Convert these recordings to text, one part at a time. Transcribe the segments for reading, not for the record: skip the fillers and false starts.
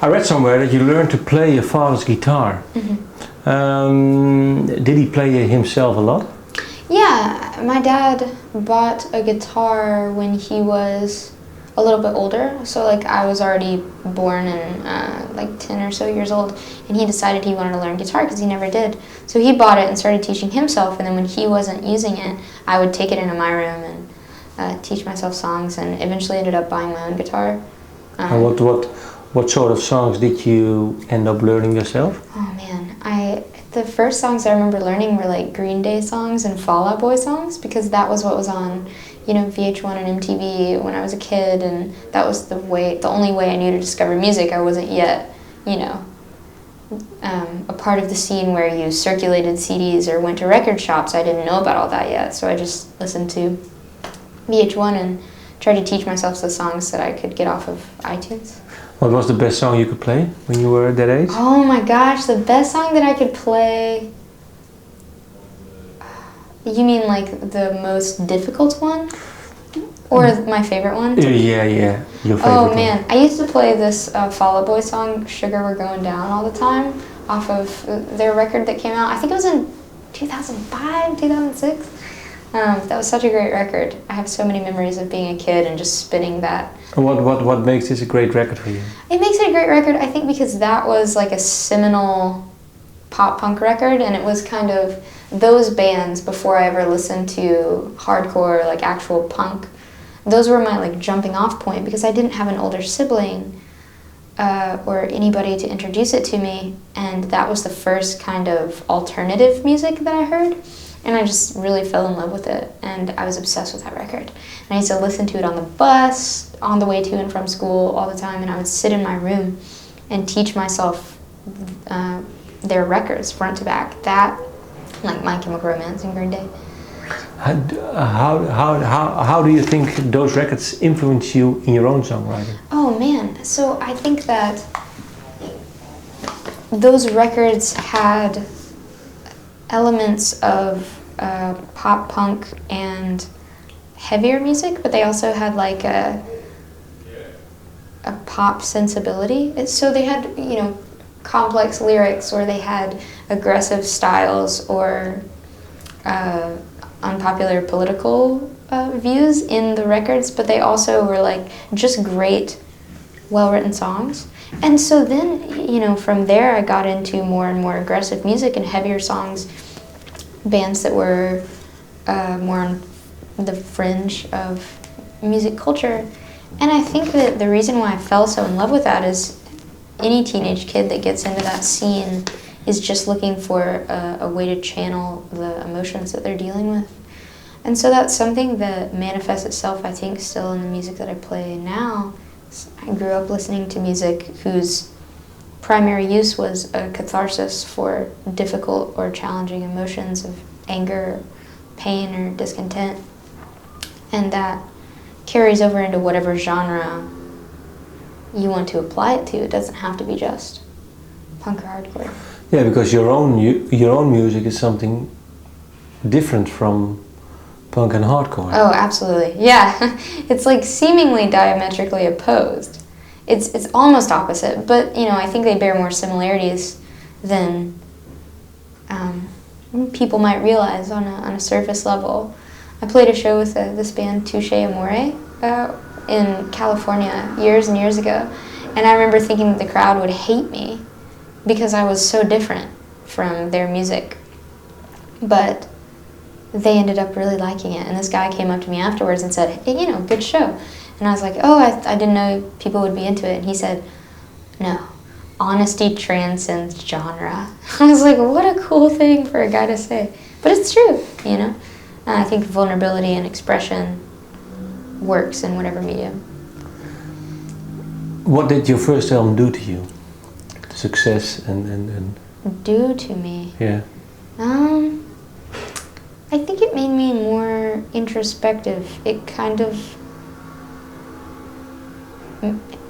I read somewhere that you learned to play your father's guitar. Did he play it himself a lot? Yeah, my dad bought a guitar when he was a little bit older. So like I was already born and like 10 or so years old, and he decided he wanted to learn guitar because he never did. So he bought it and started teaching himself, and then when he wasn't using it, I would take it into my room and teach myself songs, and eventually ended up buying my own guitar. And what sort of songs did you end up learning yourself? Oh man, the first songs I remember learning were like Green Day songs and Fall Out Boy songs, because that was what was on, you know, VH1 and MTV when I was a kid, and that was the only way I knew to discover music. I wasn't yet, you know, a part of the scene where you circulated CDs or went to record shops. I didn't know about all that yet, so I just listened to VH1 and tried to teach myself the songs that I could get off of iTunes. What was the best song you could play when you were that age? Oh my gosh, the best song that I could play... You mean like the most difficult one? Or my favorite one? Yeah, your favorite Oh man, one. I used to play this Fall Out Boy song, Sugar We're Going Down, all the time, off of their record that came out, I think it was in 2005, 2006. That was such a great record. I have so many memories of being a kid and just spinning that. What makes this a great record for you? It makes it a great record, I think, because that was like a seminal pop punk record, and it was kind of those bands before I ever listened to hardcore, like actual punk. Those were my like jumping off point, because I didn't have an older sibling or anybody to introduce it to me, and that was the first kind of alternative music that I heard. And I just really fell in love with it, and I was obsessed with that record. And I used to listen to it on the bus, on the way to and from school all the time, and I would sit in my room and teach myself their records front to back. That, like My Chemical Romance and Green Day. How do you think those records influence you in your own songwriting? Oh man, so I think that those records had elements of pop punk and heavier music, but they also had like a pop sensibility. So they had, you know, complex lyrics, or they had aggressive styles, or unpopular political views in the records, but they also were like just great, well-written songs. And so then, you know, from there I got into more and more aggressive music and heavier songs, bands that were more on the fringe of music culture. And I think that the reason why I fell so in love with that is any teenage kid that gets into that scene is just looking for a way to channel the emotions that they're dealing with. And so that's something that manifests itself, I think, still in the music that I play now. I grew up listening to music whose primary use was a catharsis for difficult or challenging emotions of anger, pain, or discontent. And that carries over into whatever genre you want to apply it to. It doesn't have to be just punk or hardcore. Yeah, because your own music is something different from punk and hardcore. Oh, absolutely. Yeah. It's like seemingly diametrically opposed. It's almost opposite, but you know, I think they bear more similarities than people might realize on a surface level. I played a show with this band Touche Amore in California years and years ago, and I remember thinking that the crowd would hate me because I was so different from their music. But they ended up really liking it, and this guy came up to me afterwards and said, "Hey, you know, good show." And I was like, "Oh, I didn't know people would be into it." And he said, "No, honesty transcends genre." I was like, what a cool thing for a guy to say. But it's true, you know? I think vulnerability and expression works in whatever medium. What did your first album do to you? The success and... Do to me? Yeah. I think it made me more introspective. It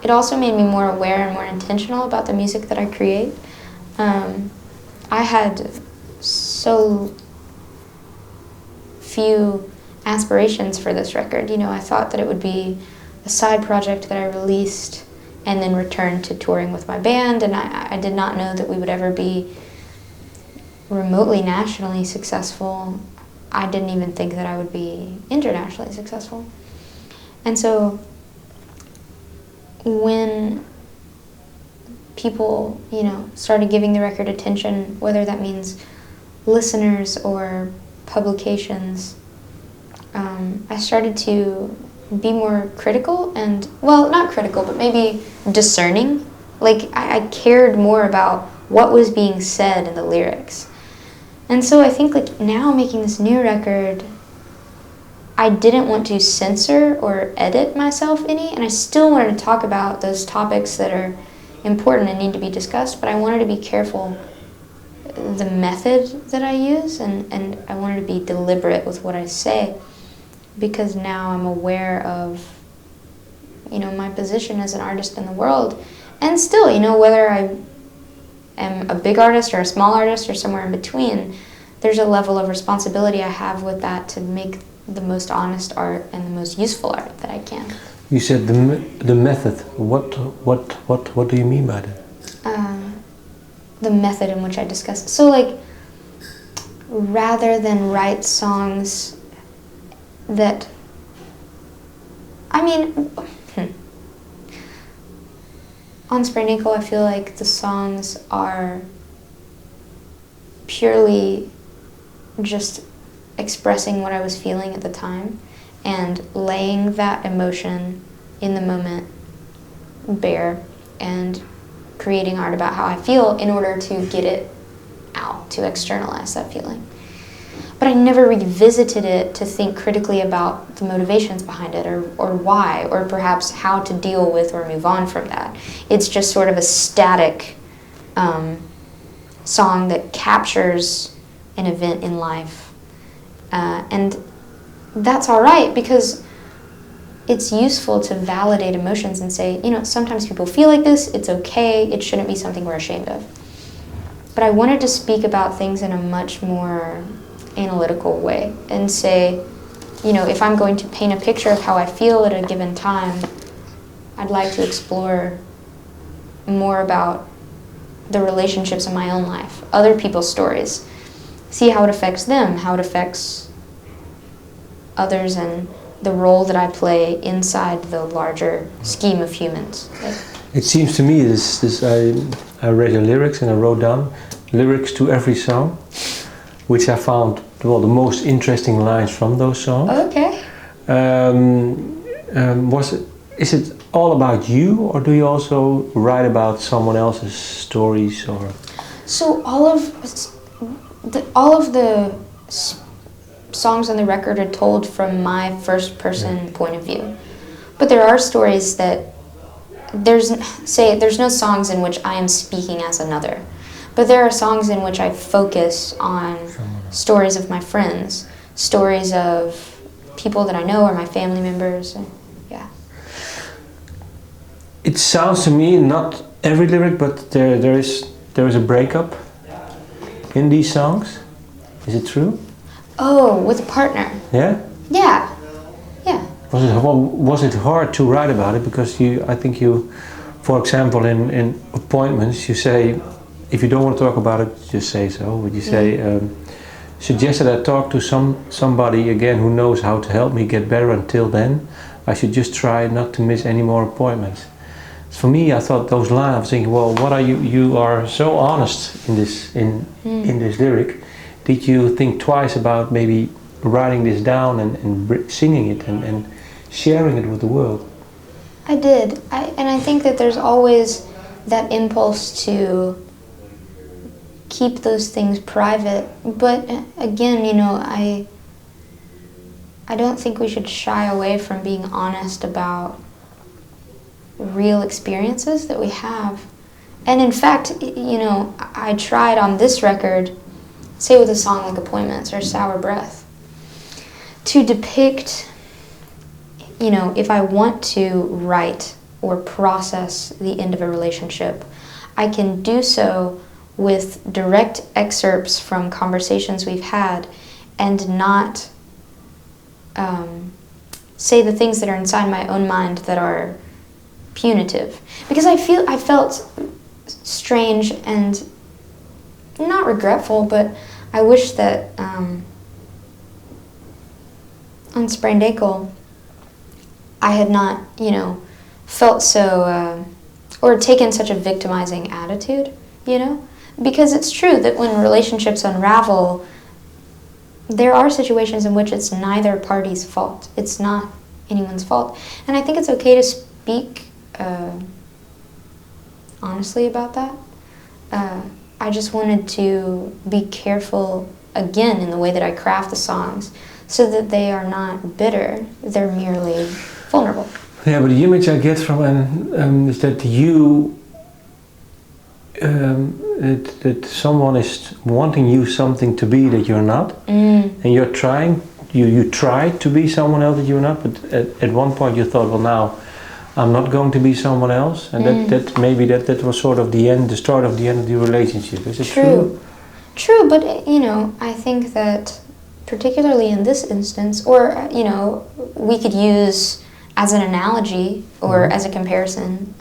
also made me more aware and more intentional about the music that I create. I had so few aspirations for this record. You know, I thought that it would be a side project that I released and then returned to touring with my band. And I did not know that we would ever be remotely nationally successful. I didn't even think that I would be internationally successful. And so when people, you know, started giving the record attention, whether that means listeners or publications, I started to be more critical and, well, not critical, but maybe discerning. Like, I cared more about what was being said in the lyrics. And so I think, like, now making this new record, I didn't want to censor or edit myself any, and I still wanted to talk about those topics that are important and need to be discussed, but I wanted to be careful the method that I use, and I wanted to be deliberate with what I say, because now I'm aware of, you know, my position as an artist in the world. And still, you know, whether I am a big artist or a small artist or somewhere in between, there's a level of responsibility I have with that to make the most honest art and the most useful art that I can. You said the method. What do you mean by that? The method in which I discuss it. So, like, rather than write songs that, I mean, on Sprained Ankle, I feel like the songs are purely just expressing what I was feeling at the time and laying that emotion in the moment bare and creating art about how I feel in order to get it out, to externalize that feeling. But I never revisited it to think critically about the motivations behind it, or why, or perhaps how to deal with or move on from that. It's just sort of a static song that captures an event in life. And that's all right, because it's useful to validate emotions and say, you know, sometimes people feel like this, it's okay, it shouldn't be something we're ashamed of. But I wanted to speak about things in a much more analytical way and say, you know, if I'm going to paint a picture of how I feel at a given time, I'd like to explore more about the relationships in my own life, other people's stories, see how it affects them, how it affects others, and the role that I play inside the larger scheme of humans. It seems to me I read your lyrics and I wrote down lyrics to every song, which I found, well, the most interesting lines from those songs. Okay. Is it all about you, or do you also write about someone else's stories? Or so all of the songs on the record are told from my first person point of view, but there are stories that there's no songs in which I am speaking as another, but there are songs in which I focus on stories of my friends, stories of people that I know or my family members. Yeah. It sounds to me, not every lyric, but there is a breakup in these songs. Is it true? Oh, with a partner. Yeah? Yeah. Yeah. Was it hard to write about it? Because I think you, for example, in appointments, you say, if you don't want to talk about it, just say so. Would you say, suggested I talk to somebody again who knows how to help me get better. Until then, I should just try not to miss any more appointments. For me, I thought those lines, I was thinking, well, what are you are so honest in this lyric. Did you think twice about maybe writing this down and singing it and sharing it with the world? I did. And I think that there's always that impulse to keep those things private. But again, you know, I don't think we should shy away from being honest about real experiences that we have. And in fact, you know, I tried on this record, say with a song like Appointments or Sour Breath, to depict, you know, if I want to write or process the end of a relationship, I can do so with direct excerpts from conversations we've had and not say the things that are inside my own mind that are punitive, because I felt strange and not regretful, but I wish that on Sprained Ankle I had not, felt so or taken such a victimizing attitude, because it's true that when relationships unravel, there are situations in which it's neither party's fault. It's not anyone's fault. And I think it's okay to speak honestly about that. I just wanted to be careful, again, in the way that I craft the songs, so that they are not bitter. They're merely vulnerable. Yeah, but the image I get from is that you, that someone is wanting you something to be that you're not, and you're trying, you try to be someone else that you're not, but at one point you thought, well, now I'm not going to be someone else, and that maybe that was sort of the start of the end of the relationship. Is it true? True, but I think that particularly in this instance, or we could use as an analogy or as a comparison,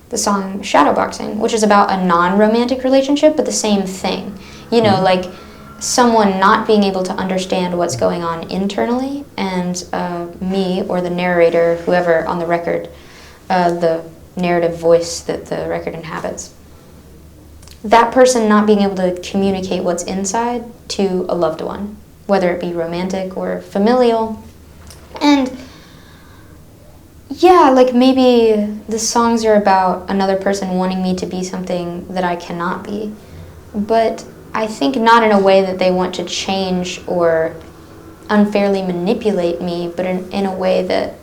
the song Shadowboxing, which is about a non-romantic relationship, but the same thing. Like someone not being able to understand what's going on internally, and me or the narrator, whoever on the record, the narrative voice that the record inhabits, that person not being able to communicate what's inside to a loved one, whether it be romantic or familial. And yeah, like maybe the songs are about another person wanting me to be something that I cannot be, but I think not in a way that they want to change or unfairly manipulate me, but in a way that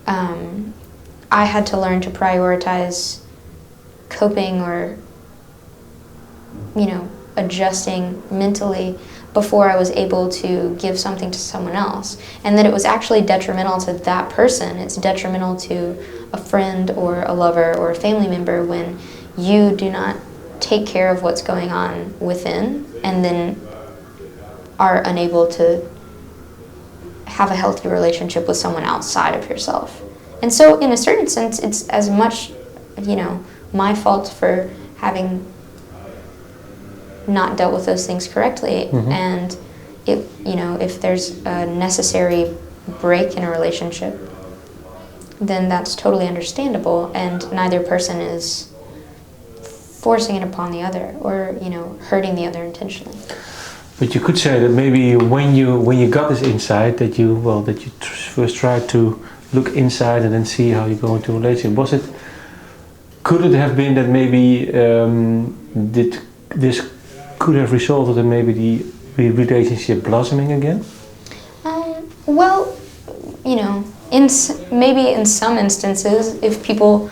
I had to learn to prioritize coping or adjusting mentally before I was able to give something to someone else, and that it was actually detrimental to that person. It's detrimental to a friend or a lover or a family member when you do not take care of what's going on within and then are unable to have a healthy relationship with someone outside of yourself. And so in a certain sense, it's as much my fault for having not dealt with those things correctly. And if there's a necessary break in a relationship, then that's totally understandable, and neither person is forcing it upon the other or hurting the other intentionally. But you could say that maybe when you got this insight, that you first tried to look inside and then see how you go into a relationship. Could it have been that maybe this could have resulted in maybe the relationship blossoming again? Well, maybe in some instances, if people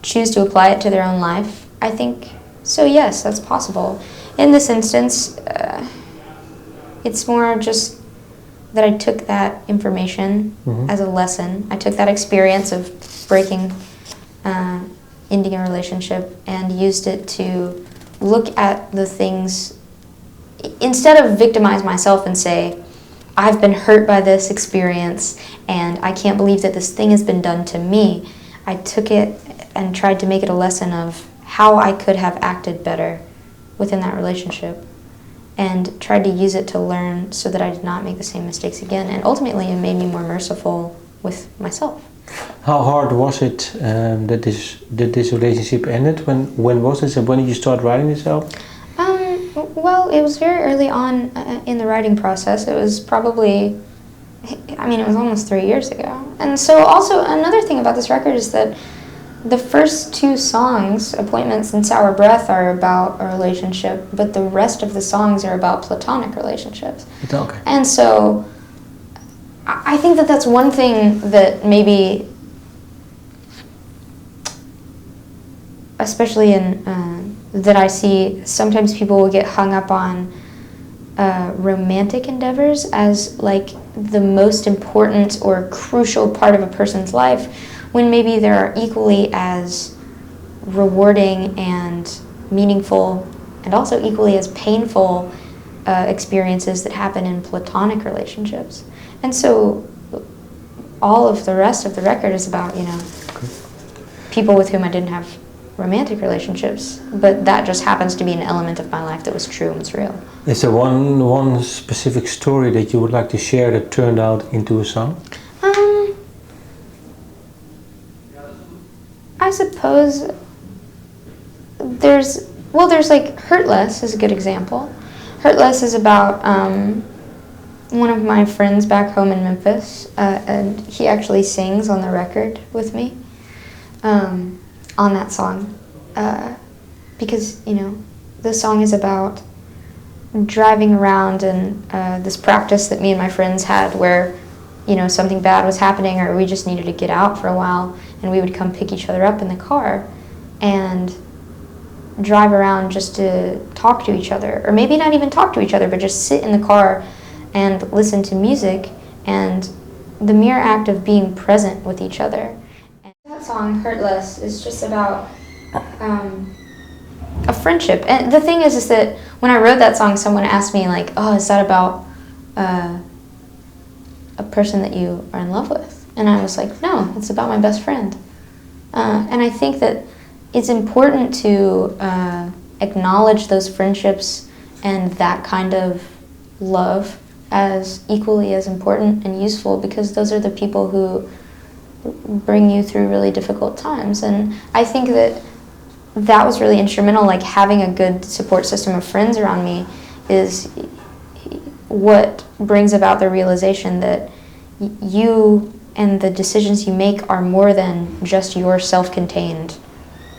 choose to apply it to their own life, I think so. Yes, that's possible. In this instance, it's more just that I took that information as a lesson. I took that experience of breaking, ending a relationship, and used it to look at the things, instead of victimize myself and say, I've been hurt by this experience and I can't believe that this thing has been done to me. I took it and tried to make it a lesson of how I could have acted better within that relationship, and tried to use it to learn so that I did not make the same mistakes again. And ultimately it made me more merciful with myself. How hard was it that this relationship ended? When was it, and when did you start writing this album? Well, it was very early on in the writing process. It was probably, it was almost 3 years ago. And so also another thing about this record is that the first two songs, Appointments and Sour Breath, are about a relationship, but the rest of the songs are about platonic relationships. Okay. And so I think that that's one thing that maybe, especially that I see, sometimes people will get hung up on romantic endeavors as like the most important or crucial part of a person's life, when maybe there are equally as rewarding and meaningful and also equally as painful experiences that happen in platonic relationships. And so all of the rest of the record is about, people with whom I didn't have romantic relationships, but that just happens to be an element of my life that was true and was real. Is there one specific story that you would like to share that turned out into a song? I suppose there's like Hurt Less is a good example. Hurt Less is about one of my friends back home in Memphis, and he actually sings on the record with me on that song, because, you know, the song is about driving around and this practice that me and my friends had where, you know, something bad was happening or we just needed to get out for a while, and we would come pick each other up in the car and drive around just to talk to each other, or maybe not even talk to each other, but just sit in the car and listen to music, and the mere act of being present with each other. And that song, Hurt Less, is just about a friendship. And the thing is that when I wrote that song, someone asked me, like, oh, is that about a person that you are in love with? And I was like, no, it's about my best friend. And I think that it's important to acknowledge those friendships and that kind of love as equally as important and useful, because those are the people who bring you through really difficult times. And I think that that was really instrumental, like having a good support system of friends around me is what brings about the realization that you and the decisions you make are more than just your self-contained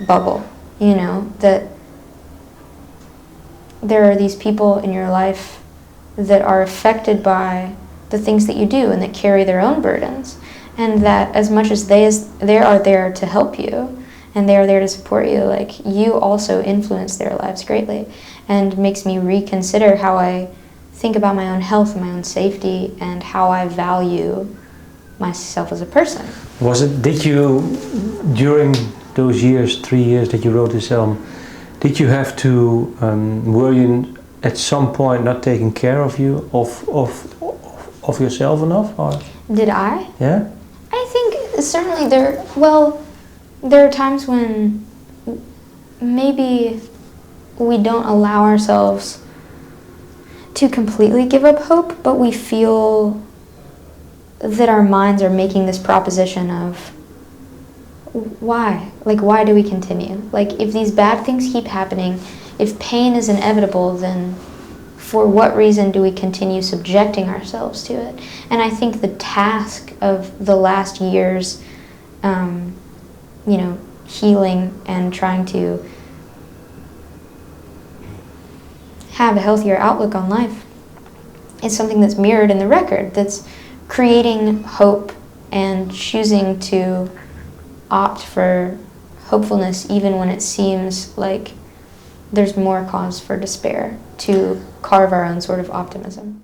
bubble. You know, that there are these people in your life that are affected by the things that you do and that carry their own burdens, and that as much as they are there to help you and they are there to support you, like, you also influence their lives greatly, and makes me reconsider how I think about my own health and my own safety and how I value myself as a person. Did you, during those years, 3 years that you wrote this album, did you have to, were you at some point not taking care of yourself enough? Or? Did I? Yeah? I think certainly there are times when maybe we don't allow ourselves to completely give up hope, but we feel that our minds are making this proposition of why? Like, why do we continue? Like, if these bad things keep happening, if pain is inevitable, then for what reason do we continue subjecting ourselves to it? And I think the task of the last years, you know, healing and trying to have a healthier outlook on life is something that's mirrored in the record, that's creating hope and choosing to opt for hopefulness even when it seems like there's more cause for despair, to carve our own sort of optimism.